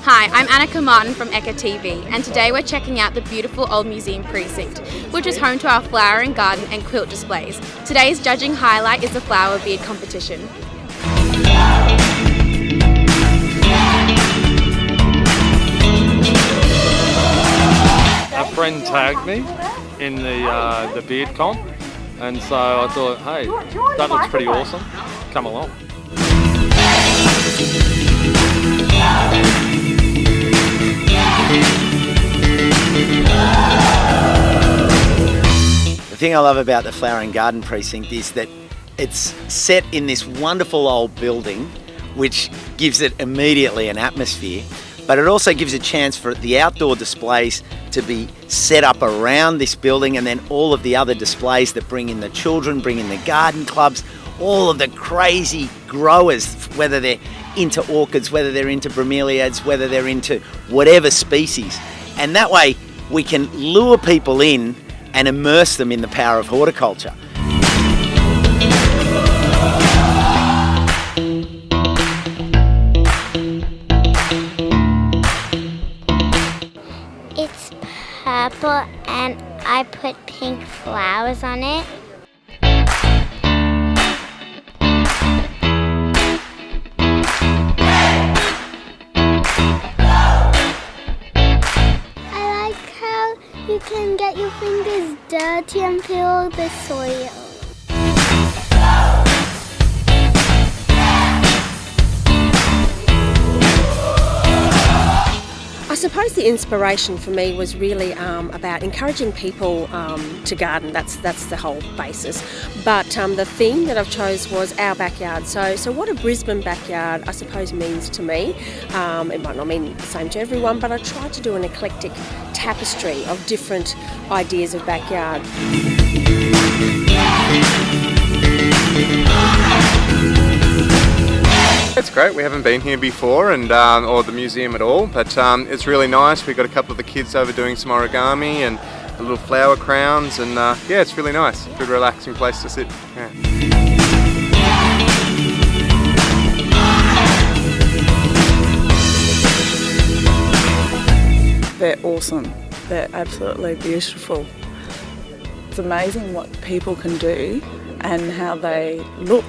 Hi, I'm Annika Martin from Ekka TV, and today we're checking out the beautiful old museum precinct, which is home to our flower and garden and quilt displays. Today's judging highlight is the flower beard competition. A friend tagged me in the beard comp, and so I thought, hey, that looks pretty awesome. Come along. The thing I love about the Flower and Garden Precinct is that it's set in this wonderful old building, which gives it immediately an atmosphere, but it also gives a chance for the outdoor displays to be set up around this building, and then all of the other displays that bring in the children, bring in the garden clubs, all of the crazy growers, whether they're into orchids, whether they're into bromeliads, whether they're into whatever species. And that way we can lure people in and immerse them in the power of horticulture. It's purple and I put pink flowers on it. You can get your fingers dirty and feel the soil. I suppose the inspiration for me was really about encouraging people to garden. That's the whole basis. But the theme that I've chose was our backyard. So what a Brisbane backyard, I suppose, means to me. It might not mean the same to everyone, but I tried to do an eclectic tapestry of different ideas of backyard. It's great. We haven't been here before, and or the museum at all, but it's really nice. We've got a couple of the kids over doing some origami and the little flower crowns, and yeah, it's really nice. Good relaxing place to sit. Yeah. They're awesome. They're absolutely beautiful. It's amazing what people can do and how they look.